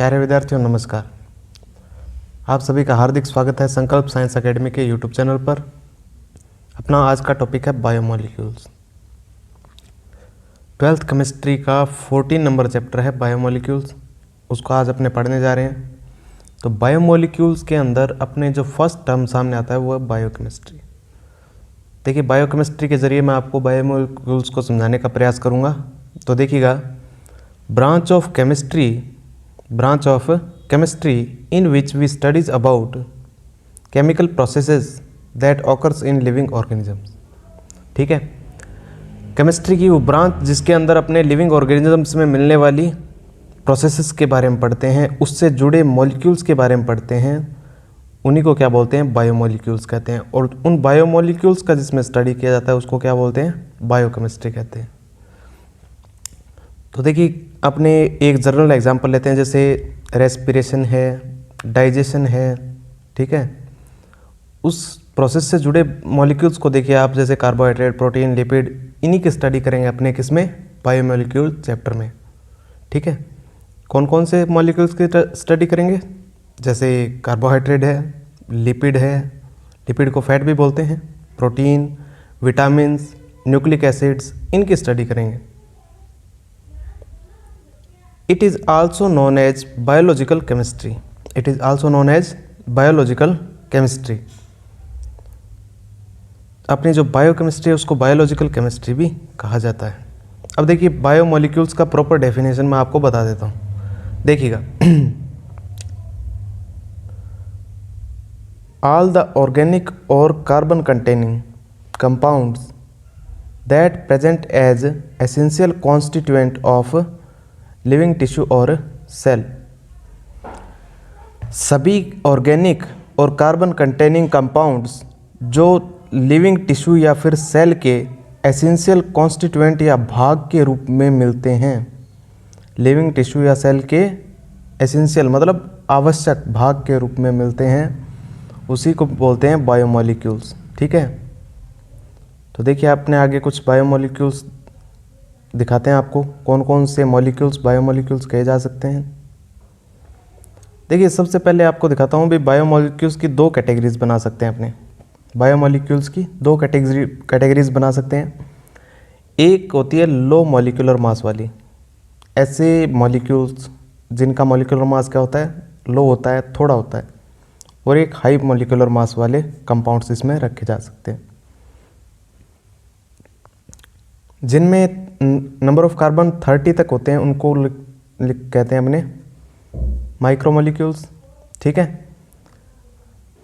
प्यारे विद्यार्थियों नमस्कार। आप सभी का हार्दिक स्वागत है संकल्प साइंस एकेडमी के यूट्यूब चैनल पर। अपना आज का टॉपिक है बायोमोलिक्यूल्स। 12th केमिस्ट्री का 14 नंबर चैप्टर है बायोमोलिक्यूल्स, उसको आज अपने पढ़ने जा रहे हैं। तो बायोमोलिक्यूल्स के अंदर अपने जो फर्स्ट टर्म सामने आता है वो है बायोकेमिस्ट्री। देखिए, बायोकेमिस्ट्री के ज़रिए मैं आपको बायोमोलिक्यूल्स को समझाने का प्रयास करूँगा। तो देखिएगा, branch of chemistry in which we studies about chemical processes that occurs in living organisms। ठीक है, केमिस्ट्री की वो ब्रांच जिसके अंदर अपने लिविंग ऑर्गेनिजम्स में मिलने वाली प्रोसेसेस के बारे में पढ़ते हैं, उससे जुड़े मॉलिक्यूल्स के बारे में पढ़ते हैं, उन्हीं को क्या बोलते हैं? बायोमोलिक्यूल्स कहते हैं। और उन बायोमोलिक्यूल्स का जिसमें स्टडी किया जाता है उसको क्या बोलते हैं? बायोकेमिस्ट्री कहते हैं। तो देखिए, अपने एक जनरल एग्जांपल लेते हैं, जैसे रेस्पिरेशन है, डाइजेशन है, ठीक है। उस प्रोसेस से जुड़े मॉलिक्यूल्स को देखिए आप, जैसे कार्बोहाइड्रेट, प्रोटीन, लिपिड, इन्हीं की स्टडी करेंगे अपने किसमें? बायोमोलिक्यूल चैप्टर में। ठीक है, कौन कौन से मॉलिक्यूल्स की स्टडी करेंगे? जैसे कार्बोहाइड्रेट है, लिपिड है, लिपिड को फैट भी बोलते हैं, प्रोटीन, विटामिन्स, न्यूक्लिक एसिड्स, इनकी स्टडी करेंगे। It is also known as biological chemistry। It is also known as biological chemistry। अपनी जो बायोकेमिस्ट्री है उसको बायोलॉजिकल केमिस्ट्री भी कहा जाता है। अब देखिए, बायोमोलिक्यूल्स का प्रॉपर डेफिनेशन मैं आपको बता देता हूँ। देखिएगा, all the organic or carbon containing compounds that present as essential constituent of living tissue और सेल। सभी ऑर्गेनिक और कार्बन कंटेनिंग कंपाउंड्स जो लिविंग टिश्यू या फिर सेल के एसेंशियल कॉन्स्टिट्यूएंट या भाग के रूप में मिलते हैं। लिविंग टिश्यू या सेल के एसेंशियल मतलब आवश्यक भाग के रूप में मिलते हैं, उसी को बोलते हैं बायोमोलिक्यूल्स। ठीक है, तो देखिए आपने आगे कुछ बायोमोलिक्यूल्स दिखाते हैं आपको, कौन कौन से मॉलिक्यूल्स बायोमोलिक्यूल्स कहे जा सकते हैं। देखिए, सबसे पहले आपको दिखाता हूँ भी बायोमोलिक्यूल्स की दो कैटेगरीज बना सकते हैं अपने। बायोमोलिक्यूल्स की दो कैटेगरीज बना सकते हैं। एक होती है लो मॉलिक्यूलर मास वाली, ऐसे मॉलिक्यूल्स जिनका मॉलिक्यूलर मास क्या होता है? लो होता है, थोड़ा होता है। और एक हाई मॉलिक्यूलर मास वाले कंपाउंड्स इसमें रखे जा सकते हैं, जिनमें नंबर ऑफ कार्बन 30 तक होते हैं, उनको कहते हैं अपने माइक्रोमोलिक्यूल्स। ठीक है,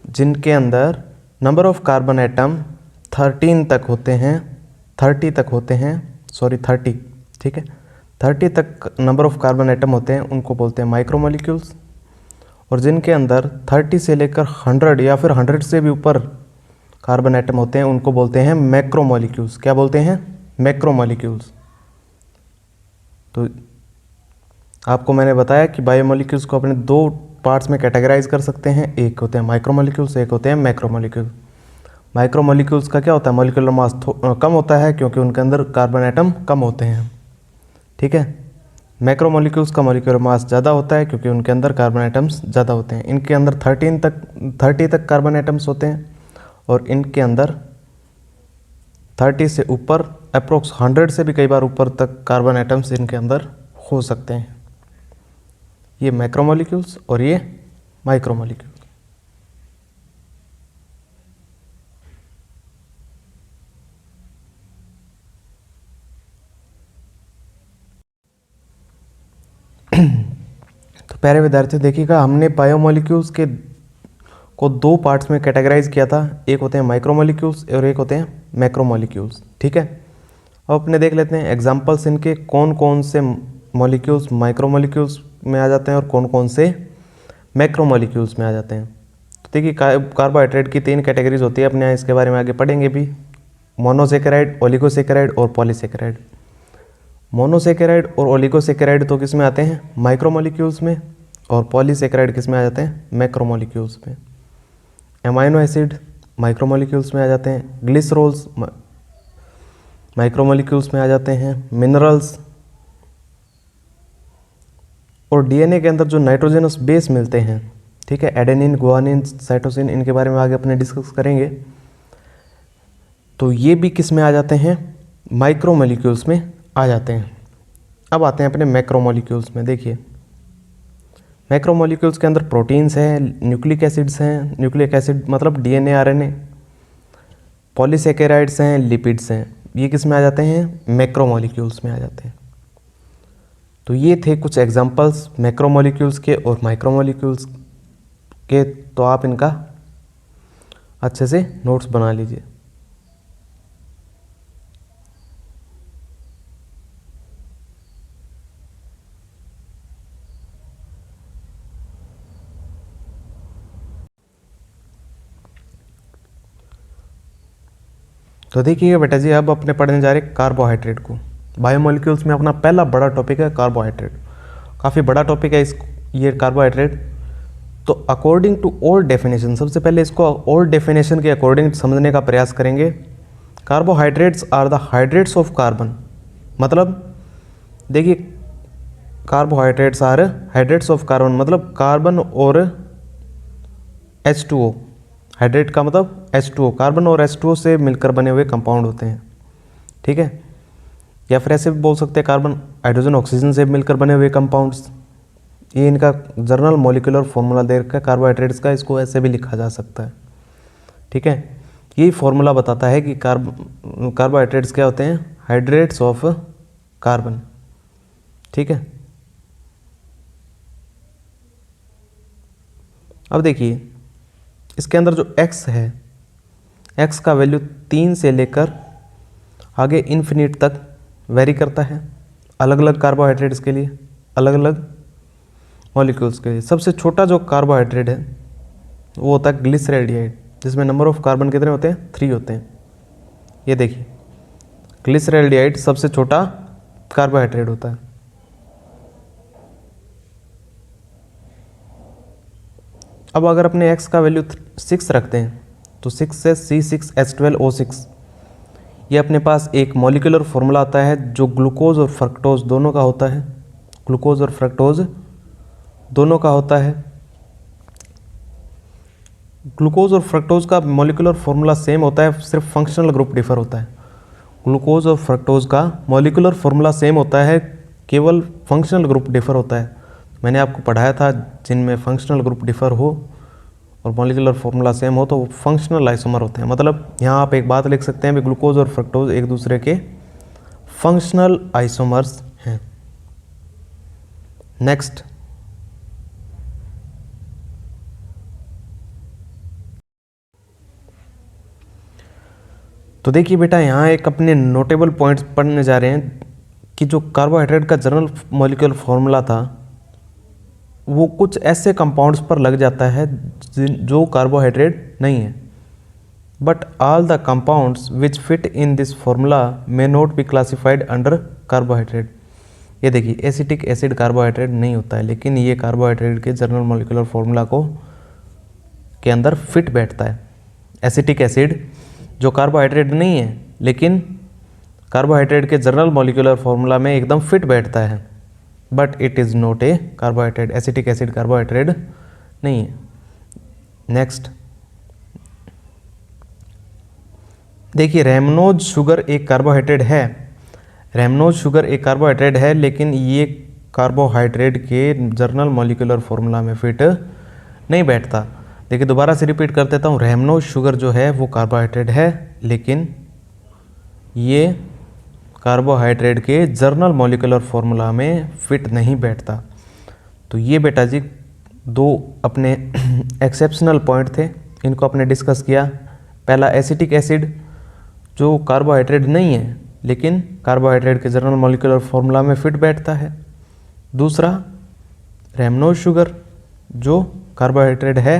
जिनके अंदर नंबर ऑफ कार्बन एटम 13 तक होते हैं, 30 तक होते हैं, सॉरी 30, ठीक है, 30 तक नंबर ऑफ कार्बन एटम होते हैं, उनको बोलते हैं माइक्रोमोलिक्यूल्स। और जिनके अंदर 30 से लेकर 100 या फिर 100 से भी ऊपर कार्बन एटम होते हैं, उनको बोलते हैं मैक्रोमोलिक्यूल्स। क्या बोलते हैं? मैक्रोमोलिक्यूल्स। तो आपको मैंने बताया कि बायोमोलिक्यूल्स को अपने दो पार्ट्स में कैटेगराइज कर सकते हैं, एक होते हैं माइक्रोमोलिक्यूल्स, एक होते हैं मैक्रोमोलिक्यूल। माइक्रोमोलिक्यूल्स का क्या होता है? मॉलिक्यूलर मास कम होता है क्योंकि उनके अंदर कार्बन एटम कम होते हैं। ठीक है, मैक्रोमोलिक्यूल्स का मॉलिक्यूलर मास ज़्यादा होता है क्योंकि उनके अंदर कार्बन एटम्स ज़्यादा होते हैं। इनके अंदर 30 तक कार्बन एटम्स होते हैं और इनके अंदर 30 से ऊपर अप्रोक्स 100 से भी कई बार ऊपर तक कार्बन एटम्स इनके अंदर हो सकते हैं। ये मैक्रोमोलिक्यूल्स और ये माइक्रोमोलिक्यूल। तो प्यारे विद्यार्थी देखिएगा, हमने बायोमोलिक्यूल्स के को दो पार्ट्स में कैटेगराइज किया था, एक होते हैं माइक्रोमोलिक्यूल्स और एक होते हैं मैक्रोमोलिक्यूल्स। ठीक है, अब अपने देख लेते हैं एग्जांपल्स इनके, कौन कौन से मॉलिक्यूल्स माइक्रोमोलिक्यूल्स में आ जाते हैं और कौन कौन से मैक्रोमोलिक्यूल्स में आ जाते हैं। तो देखिए, कार्बोहाइड्रेट की 3 कैटेगरीज होती है, अपने यहाँ इसके बारे में आगे पढ़ेंगे भी। मोनोसेकेराइड, ओलिगोसेकेराइड और पॉलीसेकेराइड। मोनोसेकेराइड और ओलिगोसेकेराइड तो किस में आते हैं? माइक्रोमोलिक्यूल्स में। और पॉलीसेकेराइड किस में आ जाते हैं? मैक्रोमोलिक्यूल्स में। एमाइनो एसिड माइक्रोमोलिक्यूल्स में आ जाते हैं, ग्लिसरॉल्स माइक्रोमोलिक्यूल्स में आ जाते हैं, मिनरल्स और डीएनए के अंदर जो नाइट्रोजनस बेस मिलते हैं, ठीक है, एडेनिन, गुआनिन, साइटोसिन, इनके बारे में आगे अपने डिस्कस करेंगे। तो ये भी किस में आ जाते हैं, माइक्रोमोलिक्यूल्स में आ जाते हैं। अब आते हैं अपने मैक्रोमोलिक्यूल्स में। देखिए मैक्रोमोलिक्यूल्स के अंदर प्रोटीन्स हैं, न्यूक्लिक एसिड्स हैं, न्यूक्लिक एसिड मतलब डीएनए, आरएनए, पॉलीसेकेराइड्स हैं, लिपिड्स हैं, ये किस में आ जाते हैं, मैक्रोमोलिक्यूल्स में आ जाते हैं। तो ये थे कुछ एग्जांपल्स मैक्रोमोलिक्यूल्स के और माइक्रोमोलिक्यूल्स के। तो आप इनका अच्छे से नोट्स बना लीजिए। तो देखिए बेटा जी, अब अपने पढ़ने जा रहे हैं कार्बोहाइड्रेट को। बायोमोलिक्यूल्स में अपना पहला बड़ा टॉपिक है कार्बोहाइड्रेट। काफ़ी बड़ा टॉपिक है ये कार्बोहाइड्रेट। तो अकॉर्डिंग टू ओल्ड डेफिनेशन, सबसे पहले इसको ओल्ड डेफिनेशन के अकॉर्डिंग समझने का प्रयास करेंगे। Carbohydrates are the hydrates of carbon. मतलब देखिए carbohydrates are hydrates of carbon, मतलब कार्बन और H2O। हाइड्रेट का मतलब H2O, कार्बन और H2O से मिलकर बने हुए कंपाउंड होते हैं, ठीक है। या फिर ऐसे भी बोल सकते हैं कार्बन हाइड्रोजन ऑक्सीजन से मिलकर बने हुए कंपाउंड्स। ये इनका जर्नल मॉलिक्यूलर फॉर्मूला दे रखा है कार्बोहाइड्रेट्स का, इसको ऐसे भी लिखा जा सकता है, ठीक है। यही फॉर्मूला बताता है कि कार्बोहाइड्रेट्स क्या होते हैं, हाइड्रेट्स ऑफ कार्बन, ठीक है। अब देखिए इसके अंदर जो x है, x का वैल्यू 3 से लेकर आगे इन्फिनिट तक वेरी करता है, अलग अलग कार्बोहाइड्रेट्स के लिए, अलग अलग मॉलिक्यूल्स के लिए। सबसे छोटा जो कार्बोहाइड्रेट है वो होता है ग्लिसरैल्डिहाइड, जिसमें नंबर ऑफ कार्बन कितने होते हैं, 3 होते हैं। ये देखिए ग्लिसरैल्डिहाइड सबसे छोटा कार्बोहाइड्रेट होता है। अब अगर अपने x का वैल्यू 6 रखते हैं तो 6 से C6H12O6, ये अपने पास एक मॉलिक्यूलर फॉर्मूला आता है जो ग्लूकोज और फ्रक्टोज दोनों का होता है। ग्लूकोज और फ्रक्टोज दोनों का होता है। ग्लूकोज और फ्रक्टोज का मॉलिक्यूलर फॉर्मूला सेम होता है, सिर्फ फंक्शनल ग्रुप डिफर होता है। ग्लूकोज और फ्रक्टोज का मॉलिक्यूलर फॉर्मूला सेम होता है, केवल फंक्शनल ग्रुप डिफर होता है। मैंने आपको पढ़ाया था जिनमें फंक्शनल ग्रुप डिफर हो और मॉलिक्यूलर फॉर्मूला सेम हो तो वो फंक्शनल आइसोमर होते हैं। मतलब यहाँ आप एक बात लिख सकते हैं भी ग्लूकोज और फ्रक्टोज एक दूसरे के फंक्शनल आइसोमर्स हैं। नेक्स्ट, तो देखिए बेटा यहाँ एक अपने नोटेबल पॉइंट्स पढ़ने जा रहे हैं कि जो कार्बोहाइड्रेट का जनरल मॉलिक्यूलर फॉर्मूला था वो कुछ ऐसे कंपाउंड्स पर लग जाता है जो कार्बोहाइड्रेट नहीं है। But all the compounds which fit in this formula may not be classified under carbohydrate. ये देखिए एसिटिक एसिड कार्बोहाइड्रेट नहीं होता है, लेकिन ये कार्बोहाइड्रेट के जनरल मॉलिक्यूलर फॉर्मूला को के अंदर फिट बैठता है। एसिटिक एसिड जो कार्बोहाइड्रेट नहीं है लेकिन कार्बोहाइड्रेट के जनरल मॉलिक्यूलर फॉर्मूला में एकदम फिट बैठता है, but it is not a carbohydrate. Acetic acid carbohydrate नहीं है। नेक्स्ट देखिए रैमनोज शुगर एक कार्बोहाइड्रेट है। रैमनोज शुगर एक कार्बोहाइड्रेट है, लेकिन ये कार्बोहाइड्रेट के जर्नल मॉलिक्यूलर फॉर्मूला में फिट नहीं बैठता। देखिए दोबारा से रिपीट कर देता हूँ, रैमनोज शुगर जो है वो कार्बोहाइड्रेट है, लेकिन ये कार्बोहाइड्रेट के जर्नल मॉलिक्यूलर फॉर्मूला में फिट नहीं बैठता। तो ये बेटा जी दो अपने एक्सेप्शनल पॉइंट थे, इनको आपने डिस्कस किया। पहला एसिटिक एसिड जो कार्बोहाइड्रेट नहीं है लेकिन कार्बोहाइड्रेट के जर्नल मॉलिक्यूलर फॉर्मूला में फिट बैठता है। दूसरा रैमनोज शुगर जो कार्बोहाइड्रेट है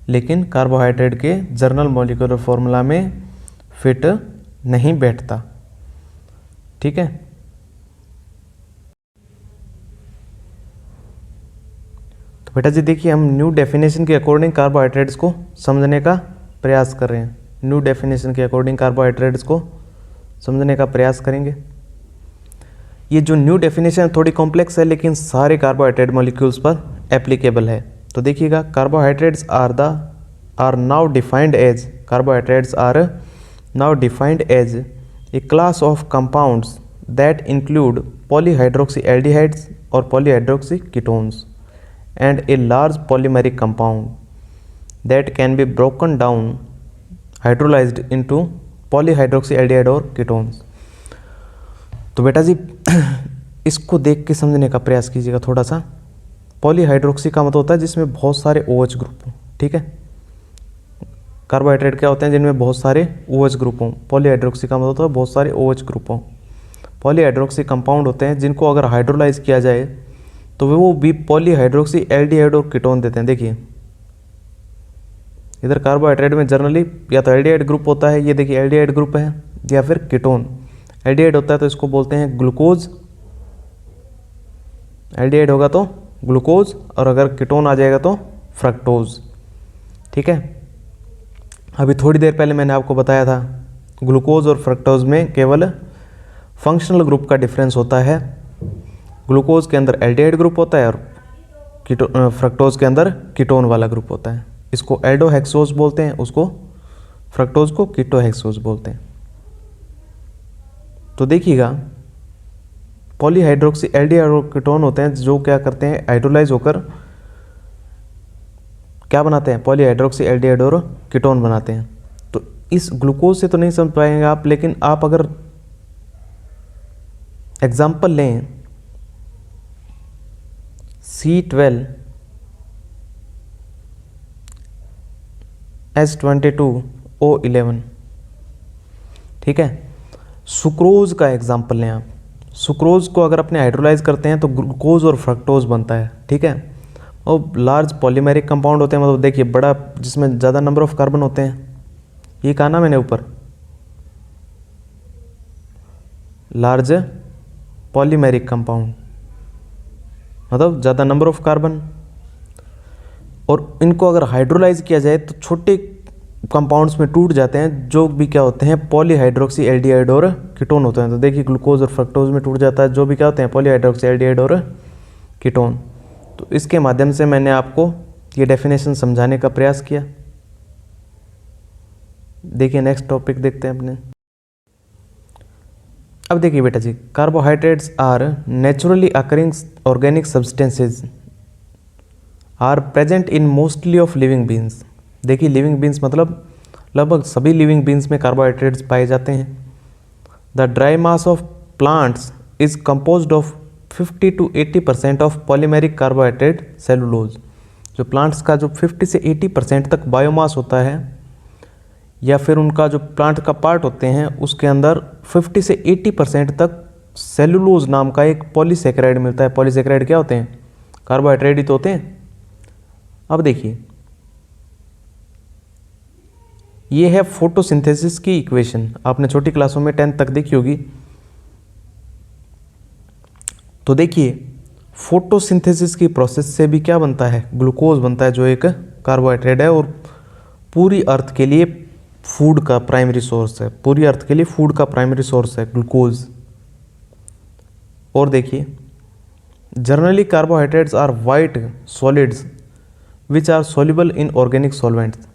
लेकिन कार्बोहाइड्रेट के जर्नल मॉलिक्यूलर फॉर्मूला में फिट नहीं बैठता, ठीक है। तो बेटा जी देखिए हम न्यू डेफिनेशन के अकॉर्डिंग कार्बोहाइड्रेट्स को समझने का प्रयास कर रहे हैं। न्यू डेफिनेशन के अकॉर्डिंग कार्बोहाइड्रेट्स को समझने का प्रयास करेंगे। ये जो न्यू डेफिनेशन थोड़ी कॉम्प्लेक्स है लेकिन सारे कार्बोहाइड्रेट मॉलिक्यूल्स पर एप्लीकेबल है। तो देखिएगा, carbohydrates are now defined as carbohydrates are now defined as a class of compounds that include polyhydroxy aldehydes और polyhydroxy ketones and a large polymeric compound that can be broken down hydrolysed into polyhydroxy aldehyde और ketones. तो बेटा जी इसको देख के समझने का प्रयास कीजिएगा थोड़ा सा। पॉलीहाइड्रोक्सी का मतलब होता है जिसमें बहुत सारे OH ग्रुप हों, ठीक है। कार्बोहाइड्रेट क्या होते हैं जिनमें बहुत सारे OH ग्रुप हों। पॉलीहाइड्रोक्सी का मतलब होता है बहुत सारे OH ग्रुप हों। पॉलीहाइड्रोक्सी कंपाउंड होते हैं जिनको अगर हाइड्रोलाइज किया जाए तो वो भी पॉलीहाइड्रोक्सी एल्डिहाइड और कीटोन देते हैं। देखिए इधर कार्बोहाइड्रेट में जनरली या तो एल्डिहाइड ग्रुप होता है, ये देखिए एल्डिहाइड ग्रुप है, या फिर कीटोन। एल्डिहाइड होता है तो इसको बोलते हैं ग्लूकोज, एल्डिहाइड होगा तो ग्लूकोज, और अगर कीटोन आ जाएगा तो फ्रक्टोज, ठीक है। अभी थोड़ी देर पहले मैंने आपको बताया था ग्लूकोज और फ्रक्टोज में केवल फंक्शनल ग्रुप का डिफरेंस होता है। ग्लूकोज के अंदर एल्डिहाइड ग्रुप होता है और फ्रक्टोज के अंदर कीटोन वाला ग्रुप होता है। इसको एल्डोहेक्सोज बोलते हैं, उसको फ्रक्टोज को कीटोहेक्सोज बोलते हैं। तो देखिएगा पॉलीहाइड्रोक्सी एल्डिहाइड और कीटोन होते हैं जो क्या करते हैं, हाइड्रोलाइज होकर क्या बनाते हैं, पॉलीहाइड्रोक्सी एल्डिहाइड और कीटोन बनाते हैं। तो इस ग्लूकोज से तो नहीं समझ पाएंगे आप, लेकिन आप अगर एग्जाम्पल लें C12H22O11, ठीक है। सुक्रोज का एग्जाम्पल लें आप। सुक्रोज को अगर अपने हाइड्रोलाइज करते हैं तो ग्लूकोज और फ्रक्टोज बनता है, ठीक है। और लार्ज पॉलीमेरिक कंपाउंड होते हैं, मतलब देखिए बड़ा जिसमें ज़्यादा नंबर ऑफ कार्बन होते हैं, ये कहा ना मैंने ऊपर, लार्ज पॉलीमेरिक कंपाउंड मतलब ज़्यादा नंबर ऑफ कार्बन। और इनको अगर हाइड्रोलाइज किया जाए तो छोटे कंपाउंड्स में टूट जाते हैं जो भी क्या होते हैं, पॉलीहाइड्रोक्सी एल्डिहाइड और कीटोन होते हैं। तो देखिए ग्लूकोज और फ्रक्टोज में टूट जाता है जो भी क्या होते हैं, पॉलीहाइड्रोक्सी एल्डिहाइड और कीटोन। तो इसके माध्यम से मैंने आपको ये डेफिनेशन समझाने का प्रयास किया। देखिए नेक्स्ट टॉपिक देखते हैं अपने। अब देखिए बेटा जी, carbohydrates are naturally occurring organic substances are present in mostly of living beings. देखिए लिविंग बीन्स मतलब लगभग सभी लिविंग बीन्स में कार्बोहाइड्रेट्स पाए जाते हैं। The dry mass of plants is composed of 50 to 80% of polymeric carbohydrate cellulose. जो plants का जो 50 से 80% तक बायोमास होता है, या फिर उनका जो प्लांट का पार्ट होते हैं उसके अंदर 50 से 80% तक सेलुलोज नाम का एक पॉलीसेकेराइड मिलता है। पॉलीसेकेराइड क्या होते हैं, कार्बोहाइड्रेट ही तो होते हैं। अब देखिए ये है फोटोसिंथेसिस की इक्वेशन, आपने छोटी क्लासों में 10th तक देखी होगी। तो देखिए फोटोसिंथेसिस की प्रोसेस से भी क्या बनता है, ग्लूकोज बनता है जो एक कार्बोहाइड्रेट है और पूरी अर्थ के लिए फूड का प्राइमरी सोर्स है। पूरी अर्थ के लिए फूड का प्राइमरी सोर्स है ग्लूकोज। और देखिए generally carbohydrates are white solids which are soluble in organic solvents.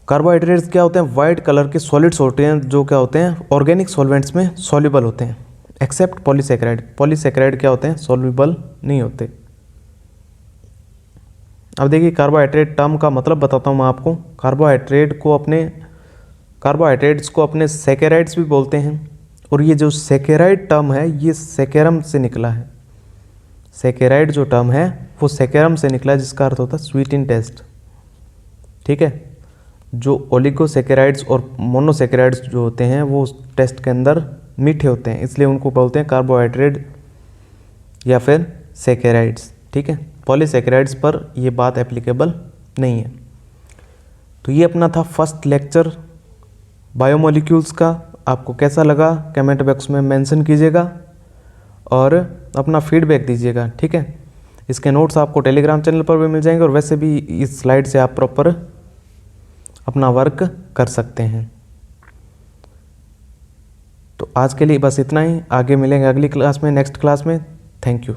Carbohydrates क्या होते हैं, वाइट कलर के सॉलिड्स होते हैं जो क्या होते हैं, ऑर्गेनिक सॉल्वेंट्स में सॉल्युबल होते हैं, एक्सेप्ट पॉलीसेकेराइड। पॉलीसेकेराइड क्या होते हैं, सॉल्युबल नहीं होते। अब देखिए कार्बोहाइड्रेट टर्म का मतलब बताता हूँ मैं आपको। कार्बोहाइड्रेट्स को अपने सेकेराइड्स भी बोलते हैं। और ये जो सेकेराइड टर्म है ये सेकेरम से निकला है। सेकेराइड जो टर्म है वो सेकेरम से निकला है, जिसका अर्थ होता है स्वीट इन टेस्ट, ठीक है। जो ओलिगोसेकेराइड्स और मोनोसेकेराइड्स जो होते हैं वो टेस्ट के अंदर मीठे होते हैं, इसलिए उनको बोलते हैं कार्बोहाइड्रेट या फिर सेकेराइड्स, ठीक है। पॉलीसेकेराइड्स पर ये बात एप्लीकेबल नहीं है। तो ये अपना था फर्स्ट लेक्चर बायोमोलिक्यूल्स का। आपको कैसा लगा कमेंट बॉक्स में मेंशन कीजिएगा और अपना फीडबैक दीजिएगा, ठीक है। इसके नोट्स आपको टेलीग्राम चैनल पर भी मिल जाएंगे और वैसे भी इस स्लाइड से आप प्रॉपर अपना वर्क कर सकते हैं। तो आज के लिए बस इतना ही, आगे मिलेंगे अगली क्लास में, नेक्स्ट क्लास में। Thank you.